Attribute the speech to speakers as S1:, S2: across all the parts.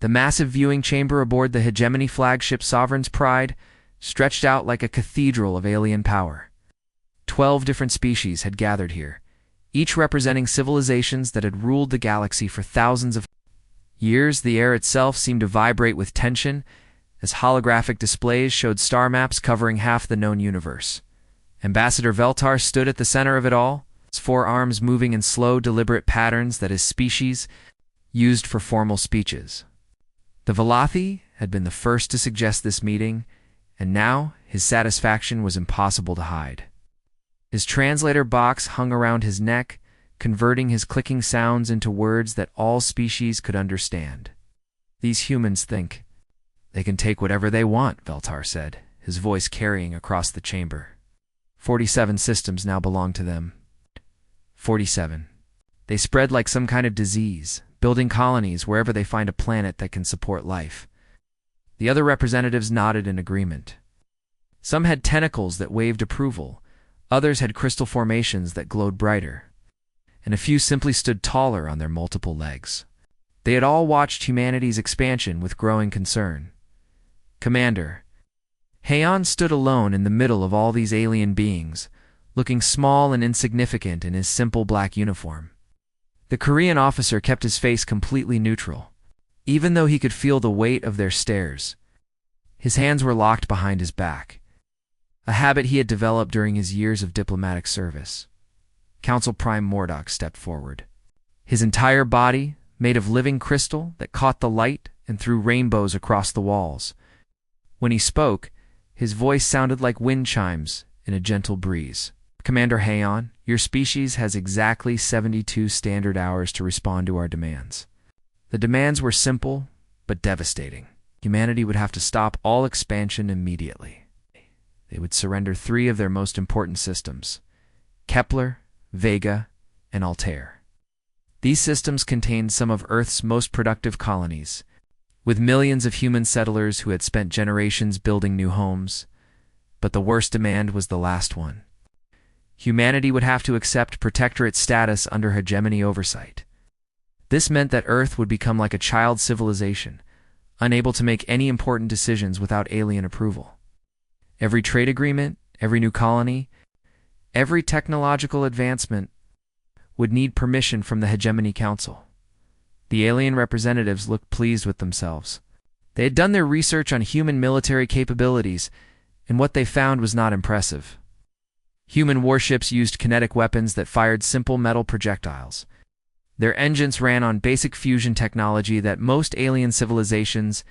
S1: The massive viewing chamber aboard the hegemony flagship Sovereign's Pride stretched out like a cathedral of alien power. 12 different species had gathered here, each representing civilizations that had ruled the galaxy for thousands of years. The air itself seemed to vibrate with tension as holographic displays showed star maps covering half the known universe. Ambassador Veltar stood at the center of it all, his forearms moving in slow, deliberate patterns that his species used for formal speeches. The Velothi had been the first to suggest this meeting, and now his satisfaction was impossible to hide. His translator box hung around his neck, converting his clicking sounds into words that all species could understand. "These humans think they can take whatever they want," Veltar said, his voice carrying across the chamber. 47 systems now belong to them. 47. They spread like some kind of disease, building colonies wherever they find a planet that can support life. The other representatives nodded in agreement. Some had tentacles that waved approval, others had crystal formations that glowed brighter, and a few simply stood taller on their multiple legs. They had all watched humanity's expansion with growing concern. Commander Heian stood alone in the middle of all these alien beings, looking small and insignificant in his simple black uniform. The Korean officer kept his face completely neutral, even though he could feel the weight of their stares. His hands were locked behind his back, a habit he had developed during his years of diplomatic service. Council Prime Mordok stepped forward. His entire body, made of living crystal that caught the light and threw rainbows across the walls. When he spoke, his voice sounded like wind chimes in a gentle breeze. "Commander Heian, your species has exactly 72 standard hours to respond to our demands." The demands were simple, but devastating. Humanity would have to stop all expansion immediately. They would surrender 3 of their most important systems: Kepler, Vega, and Altair. These systems contained some of Earth's most productive colonies, with millions of human settlers who had spent generations building new homes. But the worst demand was the last one. Humanity would have to accept protectorate status under hegemony oversight. This meant that Earth would become like a child civilization, unable to make any important decisions without alien approval. Every trade agreement, every new colony, every technological advancement would need permission from the Hegemony Council. The alien representatives looked pleased with themselves. They had done their research on human military capabilities, and what they found was not impressive. Human warships used kinetic weapons that fired simple metal projectiles. Their engines ran on basic fusion technology that most alien civilizations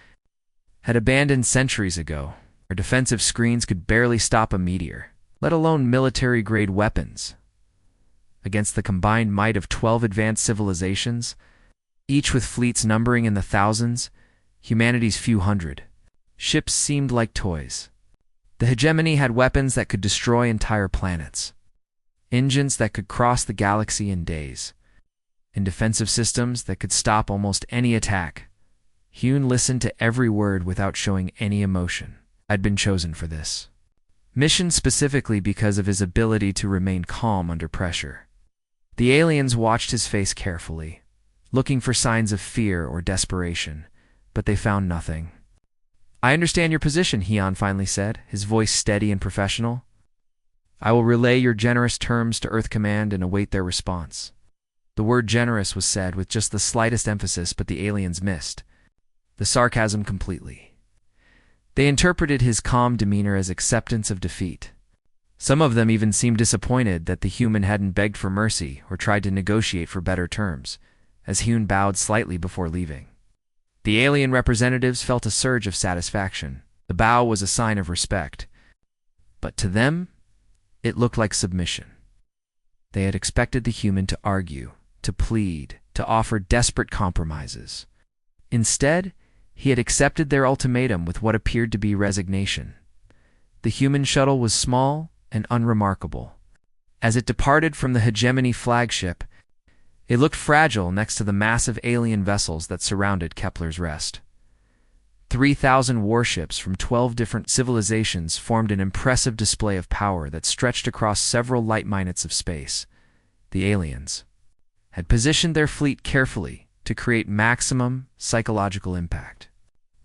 S1: had abandoned centuries ago. Their defensive screens could barely stop a meteor, let alone military-grade weapons. Against the combined might of 12 advanced civilizations, each with fleets numbering in the thousands, humanity's few hundred, ships seemed like toys. The hegemony had weapons that could destroy entire planets, engines that could cross the galaxy in days, and defensive systems that could stop almost any attack. Hyun listened to every word without showing any emotion. I'd been chosen for this mission specifically because of his ability to remain calm under pressure. The aliens watched his face carefully, looking for signs of fear or desperation, but they found nothing. "I understand your position," Heian finally said, his voice steady and professional. "I will relay your generous terms to Earth Command and await their response." The word generous was said with just the slightest emphasis, but the aliens missed the sarcasm completely. They interpreted his calm demeanor as acceptance of defeat. Some of them even seemed disappointed that the human hadn't begged for mercy or tried to negotiate for better terms, as Hyun bowed slightly before leaving. The alien representatives felt a surge of satisfaction. The bow was a sign of respect. But to them, it looked like submission. They had expected the human to argue, to plead, to offer desperate compromises. Instead, he had accepted their ultimatum with what appeared to be resignation. The human shuttle was small and unremarkable. As it departed from the hegemony flagship, it looked fragile next to the massive alien vessels that surrounded Kepler's rest. 3,000 warships from 12 different civilizations formed an impressive display of power that stretched across several light minutes of space. The aliens had positioned their fleet carefully to create maximum psychological impact.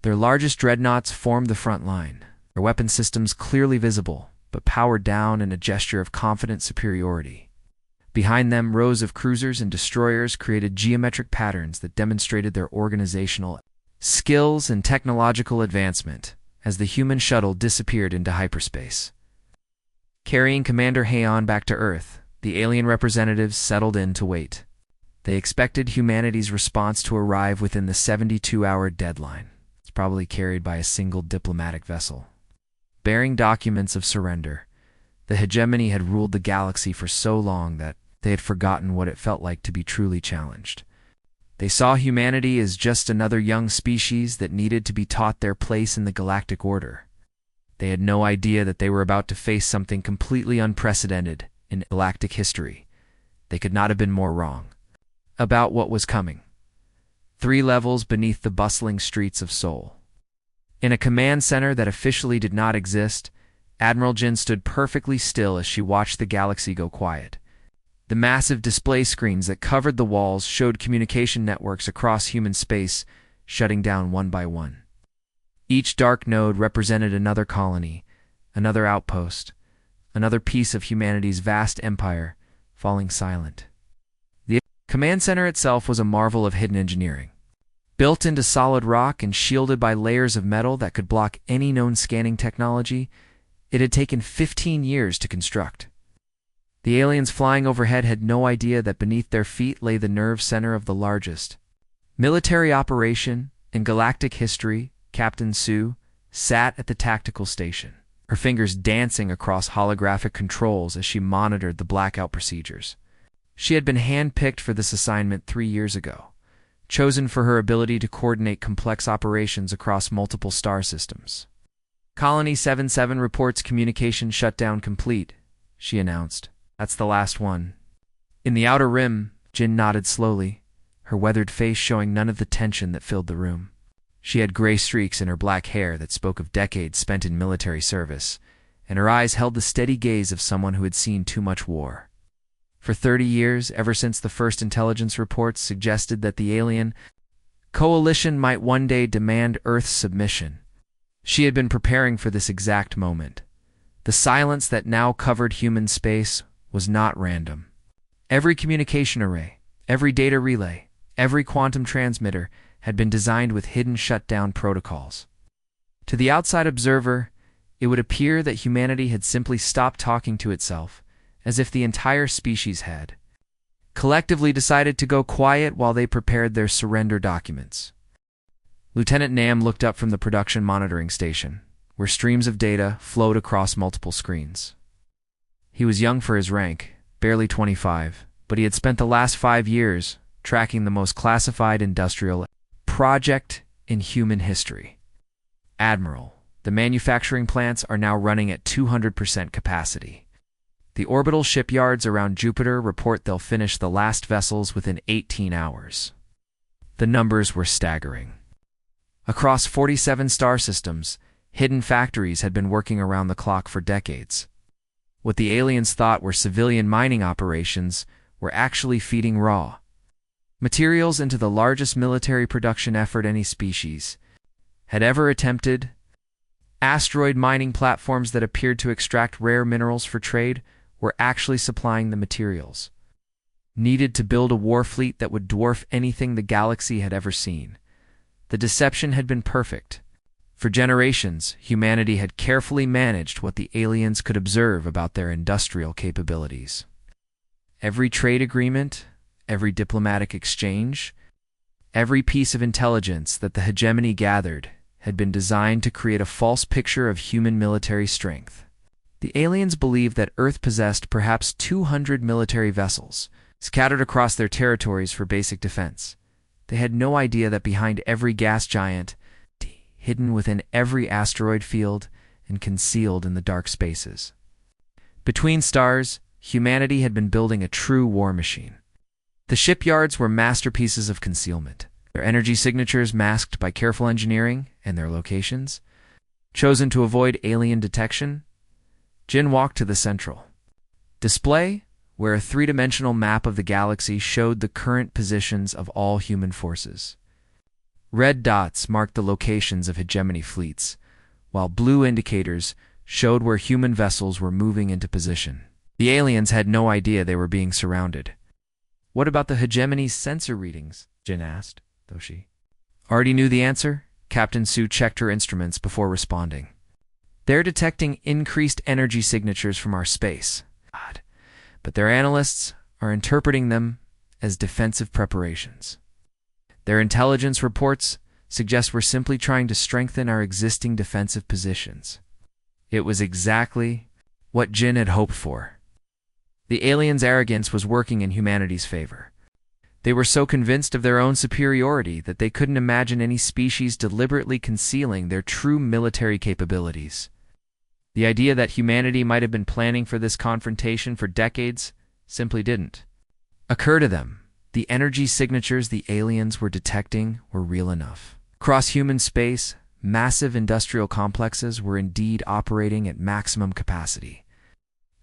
S1: Their largest dreadnoughts formed the front line, their weapon systems clearly visible, but powered down in a gesture of confident superiority. Behind them, rows of cruisers and destroyers created geometric patterns that demonstrated their organizational skills and technological advancement as the human shuttle disappeared into hyperspace. Carrying Commander Heian back to Earth, the alien representatives settled in to wait. They expected humanity's response to arrive within the 72-hour deadline. It's probably carried by a single diplomatic vessel. Bearing documents of surrender, the hegemony had ruled the galaxy for so long that they had forgotten what it felt like to be truly challenged. They saw humanity as just another young species that needed to be taught their place in the galactic order. They had no idea that they were about to face something completely unprecedented in galactic history. They could not have been more wrong about what was coming. 3 levels beneath the bustling streets of Seoul. In a command center that officially did not exist, Admiral Jin stood perfectly still as she watched the galaxy go quiet. The massive display screens that covered the walls showed communication networks across human space shutting down one by one. Each dark node represented another colony, another outpost, another piece of humanity's vast empire falling silent. The command center itself was a marvel of hidden engineering. Built into solid rock and shielded by layers of metal that could block any known scanning technology, it had taken 15 years to construct. The aliens flying overhead had no idea that beneath their feet lay the nerve center of the largest military operation in galactic history. Captain Sue sat at the tactical station, her fingers dancing across holographic controls as she monitored the blackout procedures. She had been hand-picked for this assignment 3 years ago, chosen for her ability to coordinate complex operations across multiple star systems. Colony 77 reports communication shutdown complete, she announced. That's the last one. In the outer rim, Jin nodded slowly, her weathered face showing none of the tension that filled the room. She had gray streaks in her black hair that spoke of decades spent in military service, and her eyes held the steady gaze of someone who had seen too much war. For 30 years, ever since the first intelligence reports suggested that the alien coalition might one day demand Earth's submission, she had been preparing for this exact moment. The silence that now covered human space was not random. Every communication array, every data relay, every quantum transmitter had been designed with hidden shutdown protocols. To the outside observer, it would appear that humanity had simply stopped talking to itself, as if the entire species had collectively decided to go quiet while they prepared their surrender documents. Lieutenant Nam looked up from the production monitoring station, where streams of data flowed across multiple screens. He was young for his rank, barely 25, but he had spent the last 5 years tracking the most classified industrial project in human history. Admiral, the manufacturing plants are now running at 200% capacity. The orbital shipyards around Jupiter report they'll finish the last vessels within 18 hours. The numbers were staggering. Across 47 star systems, hidden factories had been working around the clock for decades. What the aliens thought were civilian mining operations were actually feeding raw materials into the largest military production effort any species had ever attempted. Asteroid mining platforms that appeared to extract rare minerals for trade were actually supplying the materials needed to build a war fleet that would dwarf anything the galaxy had ever seen. The deception had been perfect. For generations, humanity had carefully managed what the aliens could observe about their industrial capabilities. Every trade agreement, every diplomatic exchange, every piece of intelligence that the hegemony gathered had been designed to create a false picture of human military strength. The aliens believed that Earth possessed perhaps 200 military vessels, scattered across their territories for basic defense. They had no idea that behind every gas giant, hidden within every asteroid field, and concealed in the dark spaces between stars, humanity had been building a true war machine. The shipyards were masterpieces of concealment, their energy signatures masked by careful engineering, and their locations chosen to avoid alien detection. Jin walked to the central display, where a three-dimensional map of the galaxy showed the current positions of all human forces. Red dots marked the locations of hegemony fleets, while blue indicators showed where human vessels were moving into position. The aliens had no idea they were being surrounded. "What about the hegemony's sensor readings?" Jin asked, though she already knew the answer. Captain Sue checked her instruments before responding. "They're detecting increased energy signatures from our space. But their analysts are interpreting them as defensive preparations. Their intelligence reports suggest we're simply trying to strengthen our existing defensive positions." It was exactly what Jin had hoped for. The aliens' arrogance was working in humanity's favor. They were so convinced of their own superiority that they couldn't imagine any species deliberately concealing their true military capabilities. The idea that humanity might have been planning for this confrontation for decades simply didn't occur to them. The energy signatures the aliens were detecting were real enough. Across human space, massive industrial complexes were indeed operating at maximum capacity.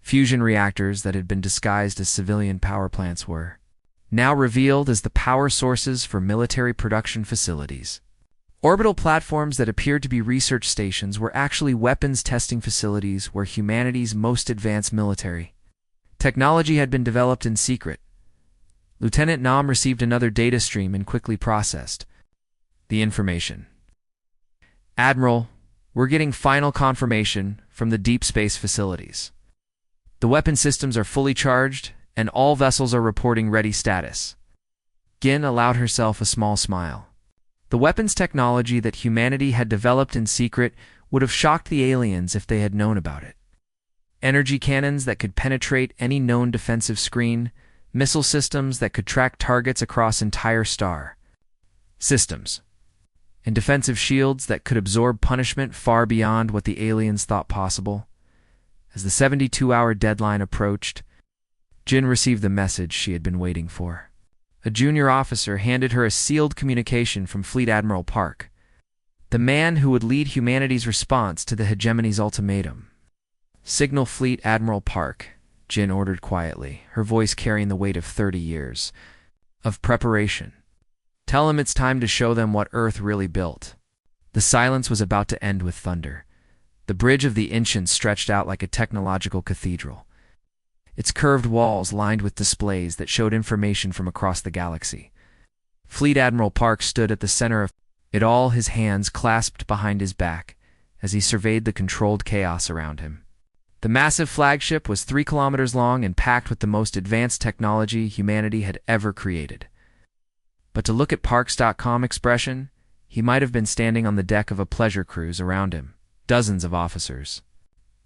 S1: Fusion reactors that had been disguised as civilian power plants were now revealed as the power sources for military production facilities. Orbital platforms that appeared to be research stations were actually weapons testing facilities where humanity's most advanced military technology had been developed in secret. Lieutenant Nam received another data stream and quickly processed the information. "Admiral, we're getting final confirmation from the deep space facilities. The weapon systems are fully charged, and all vessels are reporting ready status." Gin allowed herself a small smile. The weapons technology that humanity had developed in secret would have shocked the aliens if they had known about it. Energy cannons that could penetrate any known defensive screen, missile systems that could track targets across entire star systems, and defensive shields that could absorb punishment far beyond what the aliens thought possible. As the 72-hour deadline approached, Jin received the message she had been waiting for. A junior officer handed her a sealed communication from Fleet Admiral Park, the man who would lead humanity's response to the hegemony's ultimatum. "Signal Fleet Admiral Park," Jin ordered quietly, her voice carrying the weight of 30 years of preparation. "Tell him it's time to show them what Earth really built." The silence was about to end with thunder. The bridge of the Ancient stretched out like a technological cathedral, its curved walls lined with displays that showed information from across the galaxy. Fleet Admiral Park stood at the center of it all, his hands clasped behind his back as he surveyed the controlled chaos around him. The massive flagship was 3 kilometers long and packed with the most advanced technology humanity had ever created. But to look at Parks.com expression, he might have been standing on the deck of a pleasure cruise. Around him, dozens of officers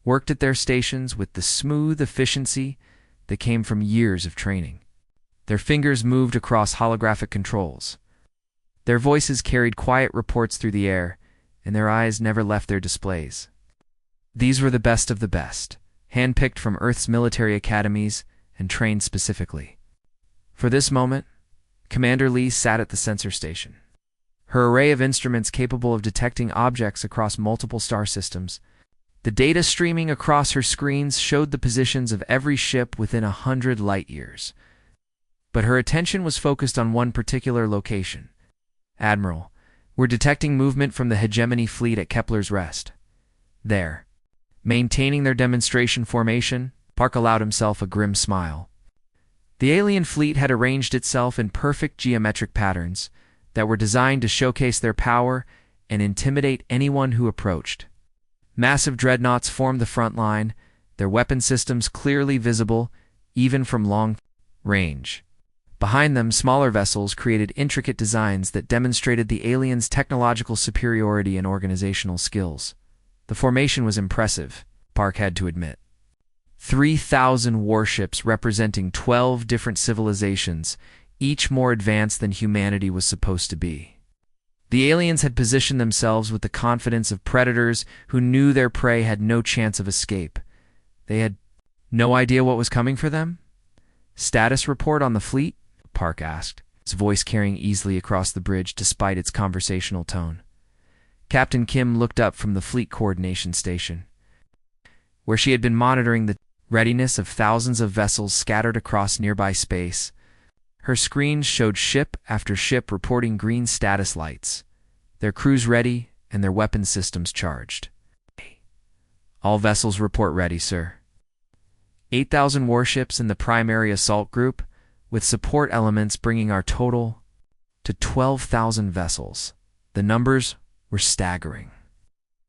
S1: worked at their stations with the smooth efficiency that came from years of training. Their fingers moved across holographic controls. Their voices carried quiet reports through the air, and their eyes never left their displays. These were the best of the best, handpicked from Earth's military academies and trained specifically. For this moment, Commander Lee sat at the sensor station. Her array of instruments capable of detecting objects across multiple star systems. The data streaming across her screens showed the positions of every ship within 100 light-years. But her attention was focused on one particular location. "Admiral, we're detecting movement from the hegemony fleet at Kepler's Rest." There, maintaining their demonstration formation, Park allowed himself a grim smile. The alien fleet had arranged itself in perfect geometric patterns that were designed to showcase their power and intimidate anyone who approached. Massive dreadnoughts formed the front line, their weapon systems clearly visible even from long range. Behind them, smaller vessels created intricate designs that demonstrated the aliens' technological superiority and organizational skills. The formation was impressive, Park had to admit. 3,000 warships representing 12 different civilizations, each more advanced than humanity was supposed to be. The aliens had positioned themselves with the confidence of predators who knew their prey had no chance of escape. They had no idea what was coming for them? "Status report on the fleet?" Park asked, his voice carrying easily across the bridge despite its conversational tone. Captain Kim looked up from the fleet coordination station, where she had been monitoring the readiness of thousands of vessels scattered across nearby space. Her screens showed ship after ship reporting green status lights, their crews ready and their weapon systems charged. All vessels report ready, sir. 8,000 warships in the primary assault group, with support elements bringing our total to 12,000 vessels. The numbers were staggering.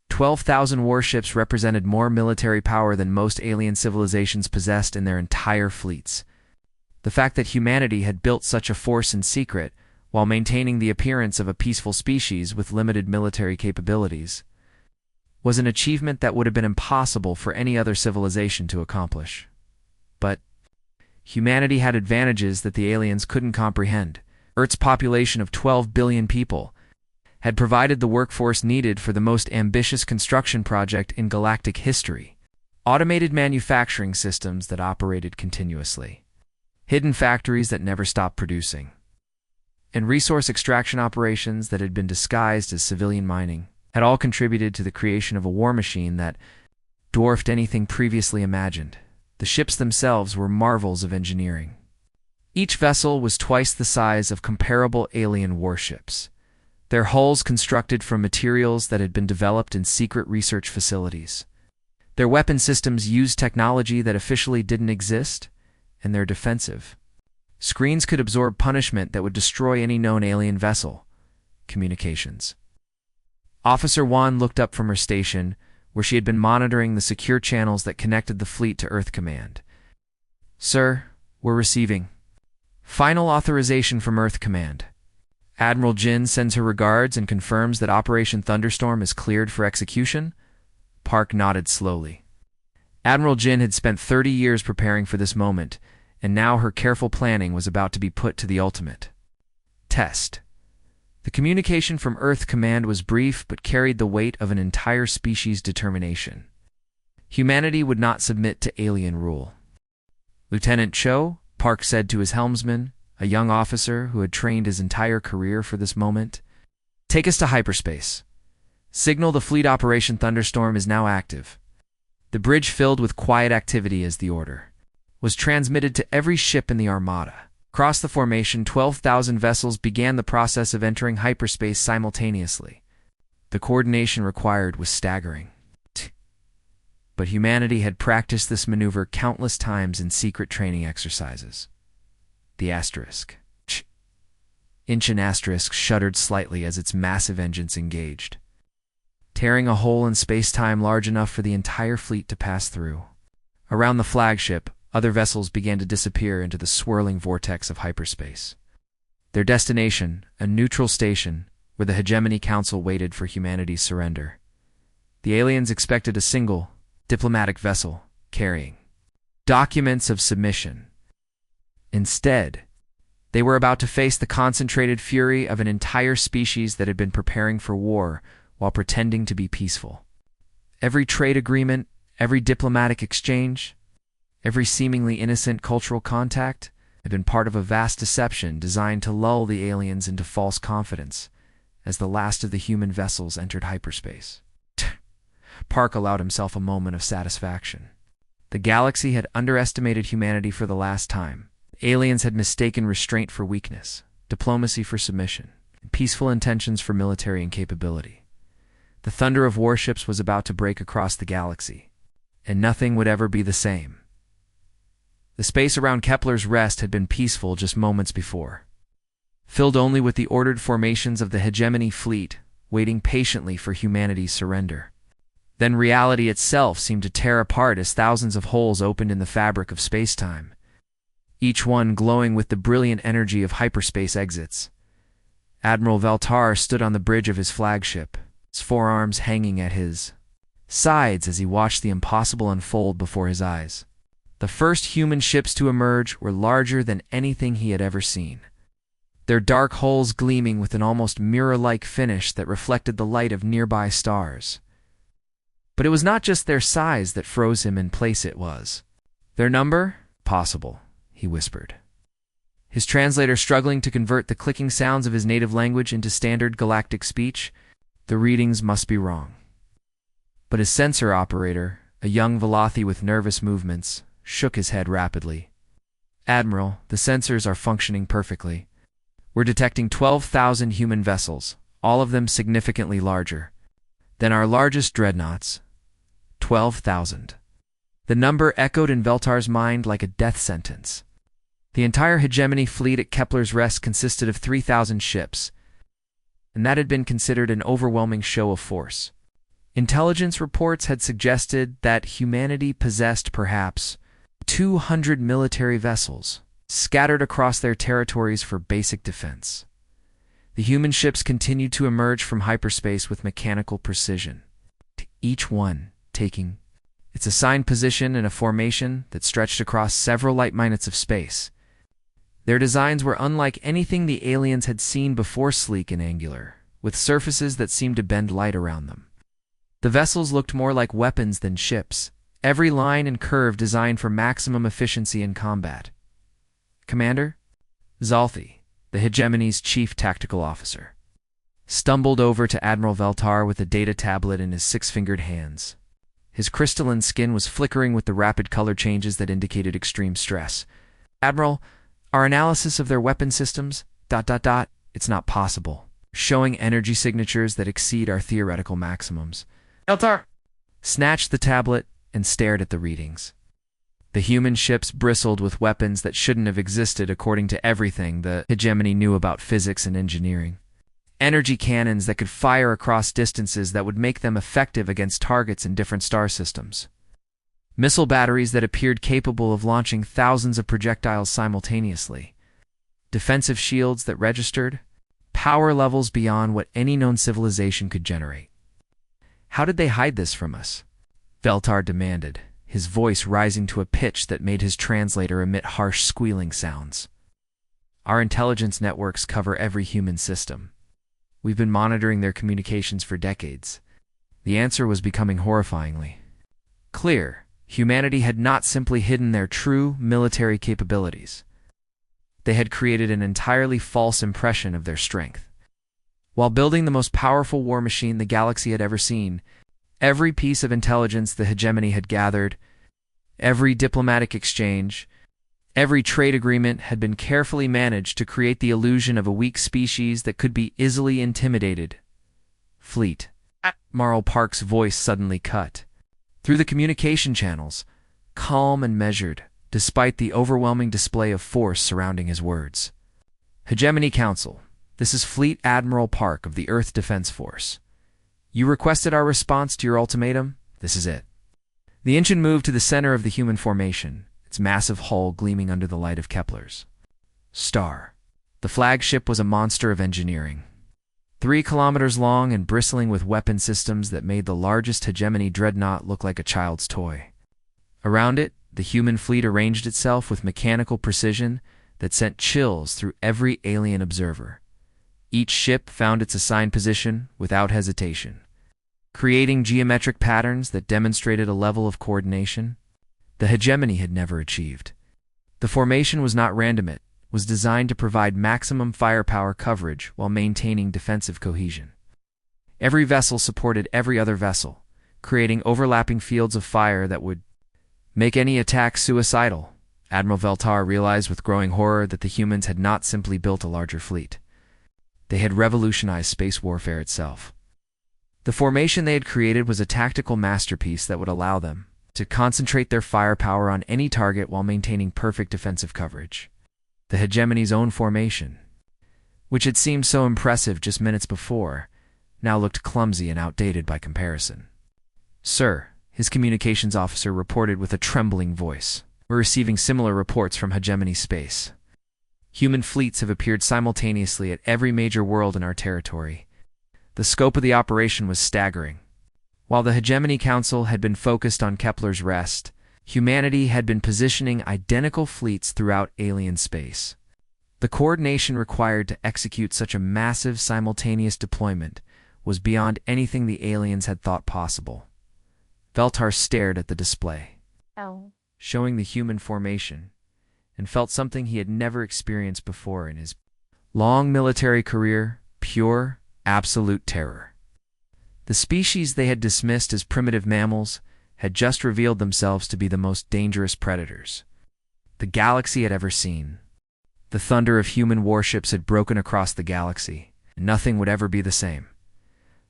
S1: 12,000 warships represented more military power than most alien civilizations possessed in their entire fleets. The fact that humanity had built such a force in secret, while maintaining the appearance of a peaceful species with limited military capabilities, was an achievement that would have been impossible for any other civilization to accomplish. But humanity had advantages that the aliens couldn't comprehend. Earth's population of 12 billion people had provided the workforce needed for the most ambitious construction project in galactic history: automated manufacturing systems that operated continuously, hidden factories that never stopped producing, and resource extraction operations that had been disguised as civilian mining had all contributed to the creation of a war machine that dwarfed anything previously imagined. The ships themselves were marvels of engineering. Each vessel was twice the size of comparable alien warships, their hulls constructed from materials that had been developed in secret research facilities. Their weapon systems used technology that officially didn't exist, and their defensive screens could absorb punishment that would destroy any known alien vessel. Communications. Officer Wan looked up from her station, where she had been monitoring the secure channels that connected the fleet to Earth Command. Sir, we're receiving final authorization from Earth Command. Admiral Jin sends her regards and confirms that Operation Thunderstorm is cleared for execution. Park nodded slowly. Admiral Jin had spent 30 years preparing for this moment, and now her careful planning was about to be put to the ultimate test. The communication from Earth Command was brief but carried the weight of an entire species' determination. Humanity would not submit to alien rule. Lieutenant Cho, Park said to his helmsman, a young officer who had trained his entire career for this moment, take us to hyperspace. Signal the fleet Operation Thunderstorm is now active. The bridge filled with quiet activity as the order was transmitted to every ship in the Armada. Across the formation, 12,000 vessels began the process of entering hyperspace simultaneously. The coordination required was staggering. But humanity had practiced this maneuver countless times in secret training exercises. The asterisk. Incheon asterisk shuddered slightly as its massive engines engaged, tearing a hole in space-time large enough for the entire fleet to pass through. Around the flagship, other vessels began to disappear into the swirling vortex of hyperspace. Their destination, a neutral station, where the Hegemony Council waited for humanity's surrender. The aliens expected a single, diplomatic vessel carrying documents of submission. Instead, they were about to face the concentrated fury of an entire species that had been preparing for war while pretending to be peaceful. Every trade agreement, every diplomatic exchange, every seemingly innocent cultural contact had been part of a vast deception designed to lull the aliens into false confidence as the last of the human vessels entered hyperspace. Park allowed himself a moment of satisfaction. The galaxy had underestimated humanity for the last time. Aliens had mistaken restraint for weakness, diplomacy for submission, and peaceful intentions for military incapability. The thunder of warships was about to break across the galaxy, and nothing would ever be the same. The space around Kepler's rest had been peaceful just moments before, filled only with the ordered formations of the Hegemony fleet, waiting patiently for humanity's surrender. Then reality itself seemed to tear apart as thousands of holes opened in the fabric of space-time, each one glowing with the brilliant energy of hyperspace exits. Admiral Valtar stood on the bridge of his flagship, his forearms hanging at his sides as he watched the impossible unfold before his eyes. The first human ships to emerge were larger than anything he had ever seen, their dark hulls gleaming with an almost mirror-like finish that reflected the light of nearby stars. But it was not just their size that froze him in place, it was their number. Possible, he whispered, his translator struggling to convert the clicking sounds of his native language into standard galactic speech. The readings must be wrong. But his sensor operator, a young Velothi with nervous movements, shook his head rapidly. "Admiral, the sensors are functioning perfectly. We're detecting 12,000 human vessels, all of them significantly larger than our largest dreadnoughts. 12,000. The number echoed in Veltar's mind like a death sentence. The entire hegemony fleet at Kepler's Rest consisted of 3,000 ships, and that had been considered an overwhelming show of force. Intelligence reports had suggested that humanity possessed perhaps 200 military vessels, scattered across their territories for basic defense. The human ships continued to emerge from hyperspace with mechanical precision, each one taking its assigned position in a formation that stretched across several light-minutes of space. Their designs were unlike anything the aliens had seen before, sleek and angular, with surfaces that seemed to bend light around them. The vessels looked more like weapons than ships, every line and curve designed for maximum efficiency in combat. Commander? Zalthi, the hegemony's chief tactical officer, stumbled over to Admiral Veltar with a data tablet in his six-fingered hands. His crystalline skin was flickering with the rapid color changes that indicated extreme stress. "Admiral, our analysis of their weapon systems, it's not possible, showing energy signatures that exceed our theoretical maximums." Veltar snatched the tablet and stared at the readings. The human ships bristled with weapons that shouldn't have existed according to everything the hegemony knew about physics and engineering. Energy cannons that could fire across distances that would make them effective against targets in different star systems. Missile batteries that appeared capable of launching thousands of projectiles simultaneously. Defensive shields that registered power levels beyond what any known civilization could generate. "How did they hide this from us?" Veltar demanded, his voice rising to a pitch that made his translator emit harsh squealing sounds. "Our intelligence networks cover every human system. We've been monitoring their communications for decades." The answer was becoming horrifyingly clear. Humanity had not simply hidden their true military capabilities. They had created an entirely false impression of their strength. While building the most powerful war machine the galaxy had ever seen, every piece of intelligence the hegemony had gathered, every diplomatic exchange, every trade agreement had been carefully managed to create the illusion of a weak species that could be easily intimidated. "Fleet." Admiral Park's voice suddenly cut through the communication channels, calm and measured, despite the overwhelming display of force surrounding his words. "Hegemony Council, this is Fleet Admiral Park of the Earth Defense Force. You requested our response to your ultimatum. This is it." The engine moved to the center of the human formation, its massive hull gleaming under the light of Kepler's star. The flagship was a monster of engineering, 3 kilometers long and bristling with weapon systems that made the largest hegemony dreadnought look like a child's toy. Around it, the human fleet arranged itself with mechanical precision that sent chills through every alien observer. Each ship found its assigned position without hesitation, creating geometric patterns that demonstrated a level of coordination the hegemony had never achieved. The formation was not random, it was designed to provide maximum firepower coverage while maintaining defensive cohesion. Every vessel supported every other vessel, creating overlapping fields of fire that would make any attack suicidal. Admiral Veltar realized with growing horror that the humans had not simply built a larger fleet. They had revolutionized space warfare itself. The formation they had created was a tactical masterpiece that would allow them to concentrate their firepower on any target while maintaining perfect defensive coverage. The hegemony's own formation, which had seemed so impressive just minutes before, now looked clumsy and outdated by comparison. "Sir," his communications officer reported with a trembling voice, "we're receiving similar reports from hegemony space. Human fleets have appeared simultaneously at every major world in our territory." The scope of the operation was staggering. While the Hegemony Council had been focused on Kepler's Rest, humanity had been positioning identical fleets throughout alien space. The coordination required to execute such a massive simultaneous deployment was beyond anything the aliens had thought possible. Veltar stared at the display, showing the human formation, and felt something he had never experienced before in his long military career: pure, absolute terror. The species they had dismissed as primitive mammals had just revealed themselves to be the most dangerous predators the galaxy had ever seen. The thunder of human warships had broken across the galaxy, and nothing would ever be the same.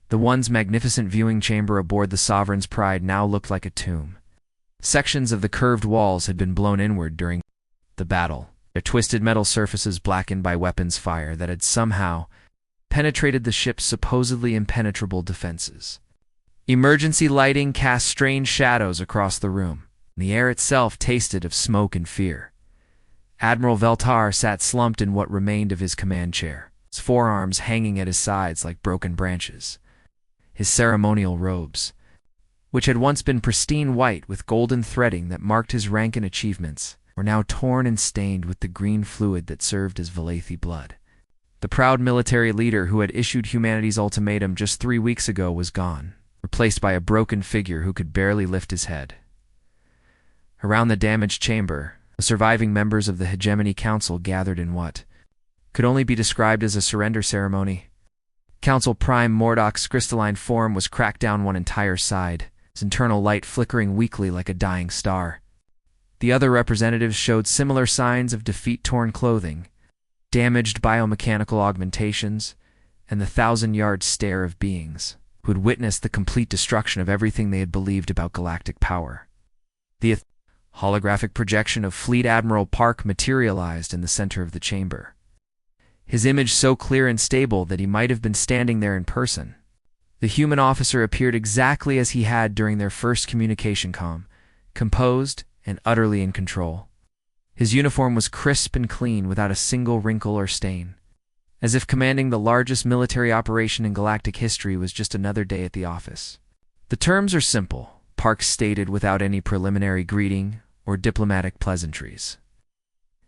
S1: The once magnificent viewing chamber aboard the Sovereign's Pride now looked like a tomb. Sections of the curved walls had been blown inward during the battle, their twisted metal surfaces blackened by weapons fire that had somehow penetrated the ship's supposedly impenetrable defenses. Emergency lighting cast strange shadows across the room, and the air itself tasted of smoke and fear. Admiral Veltar sat slumped in what remained of his command chair, his forearms hanging at his sides like broken branches. His ceremonial robes, which had once been pristine white with golden threading that marked his rank and achievements, were now torn and stained with the green fluid that served as Valathi blood. The proud military leader who had issued humanity's ultimatum just 3 weeks ago was gone, replaced by a broken figure who could barely lift his head. Around the damaged chamber, the surviving members of the Hegemony Council gathered in what could only be described as a surrender ceremony. Council Prime Mordok's crystalline form was cracked down one entire side, his internal light flickering weakly like a dying star. The other representatives showed similar signs of defeat-torn clothing, damaged biomechanical augmentations, and the thousand-yard stare of beings who had witnessed the complete destruction of everything they had believed about galactic power. The holographic projection of Fleet Admiral Park materialized in the center of the chamber, his image so clear and stable that he might have been standing there in person. The human officer appeared exactly as he had during their first communication comm, composed and utterly in control. His uniform was crisp and clean without a single wrinkle or stain, as if commanding the largest military operation in galactic history was just another day at the office. The terms are simple, Park stated without any preliminary greeting or diplomatic pleasantries.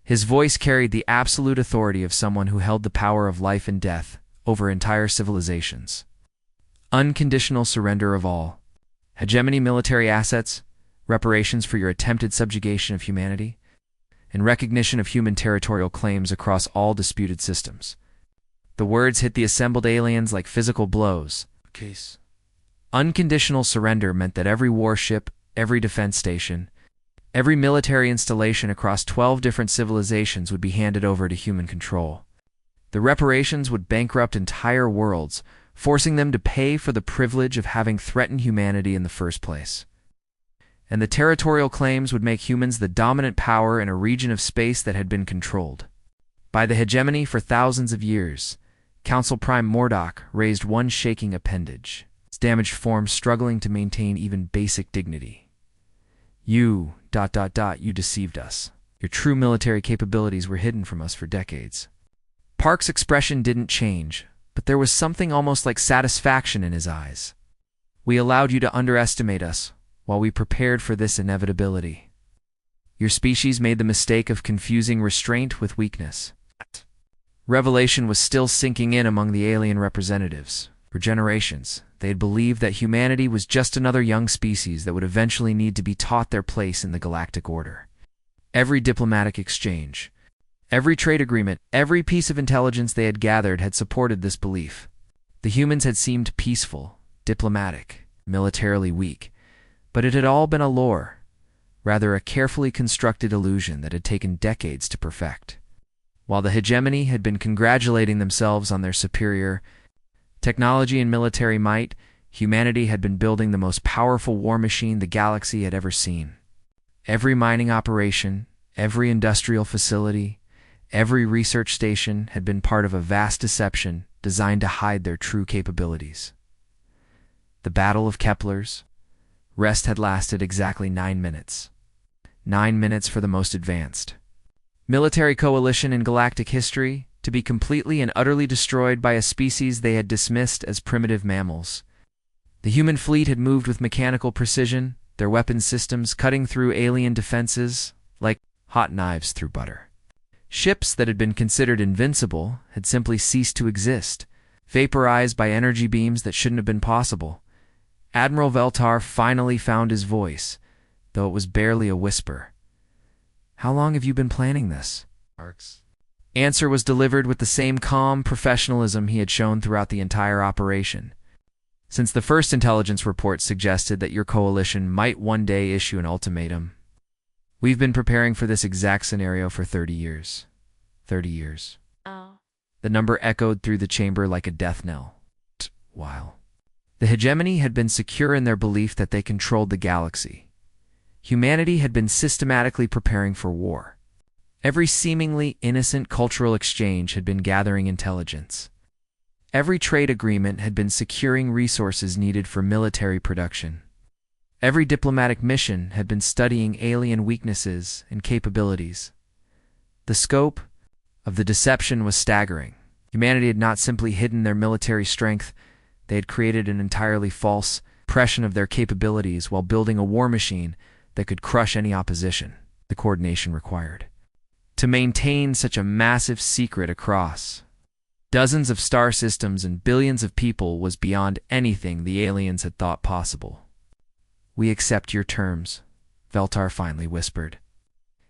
S1: His voice carried the absolute authority of someone who held the power of life and death over entire civilizations. Unconditional surrender of all. Hegemony military assets, reparations for your attempted subjugation of humanity, and recognition of human territorial claims across all disputed systems. The words hit the assembled aliens like physical blows. Unconditional surrender meant that every warship, every defense station, every military installation across 12 different civilizations would be handed over to human control. The reparations would bankrupt entire worlds, forcing them to pay for the privilege of having threatened humanity in the first place. And the territorial claims would make humans the dominant power in a region of space that had been controlled by the hegemony for thousands of years. Council Prime Mordok raised one shaking appendage, its damaged form struggling to maintain even basic dignity. You deceived us. Your true military capabilities were hidden from us for decades. Park's expression didn't change, but there was something almost like satisfaction in his eyes. We allowed you to underestimate us while we prepared for this inevitability. Your species made the mistake of confusing restraint with weakness. Revelation was still sinking in among the alien representatives. For generations, they had believed that humanity was just another young species that would eventually need to be taught their place in the galactic order. Every diplomatic exchange, every trade agreement, every piece of intelligence they had gathered had supported this belief. The humans had seemed peaceful, diplomatic, militarily weak, but it had all been a lure, rather a carefully constructed illusion that had taken decades to perfect. While the hegemony had been congratulating themselves on their superior technology and military might, humanity had been building the most powerful war machine the galaxy had ever seen. Every mining operation, every industrial facility, every research station had been part of a vast deception designed to hide their true capabilities. The Battle of Kepler's rest had lasted exactly 9 minutes. 9 minutes for the most advanced military coalition in galactic history to be completely and utterly destroyed by a species they had dismissed as primitive mammals. The human fleet had moved with mechanical precision, their weapons systems cutting through alien defenses like hot knives through butter. Ships that had been considered invincible had simply ceased to exist, vaporized by energy beams that shouldn't have been possible. Admiral Veltar finally found his voice, though it was barely a whisper. "How long have you been planning this?" Answer was delivered with the same calm professionalism he had shown throughout the entire operation. Since the first intelligence report suggested that your coalition might one day issue an ultimatum, we've been preparing for this exact scenario for 30 years. 30 years.
S2: Oh.
S1: The number echoed through the chamber like a death knell. While the hegemony had been secure in their belief that they controlled the galaxy, humanity had been systematically preparing for war. Every seemingly innocent cultural exchange had been gathering intelligence. Every trade agreement had been securing resources needed for military production. Every diplomatic mission had been studying alien weaknesses and capabilities. The scope of the deception was staggering. Humanity had not simply hidden their military strength, they had created an entirely false impression of their capabilities while building a war machine that could crush any opposition. The coordination required to maintain such a massive secret across dozens of star systems and billions of people was beyond anything the aliens had thought possible. "We accept your terms," Veltar finally whispered,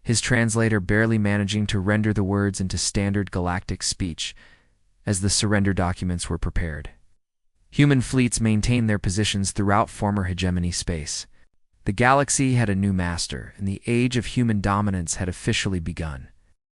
S1: his translator barely managing to render the words into standard galactic speech as the surrender documents were prepared. Human fleets maintained their positions throughout former hegemony space. The galaxy had a new master, and the age of human dominance had officially begun.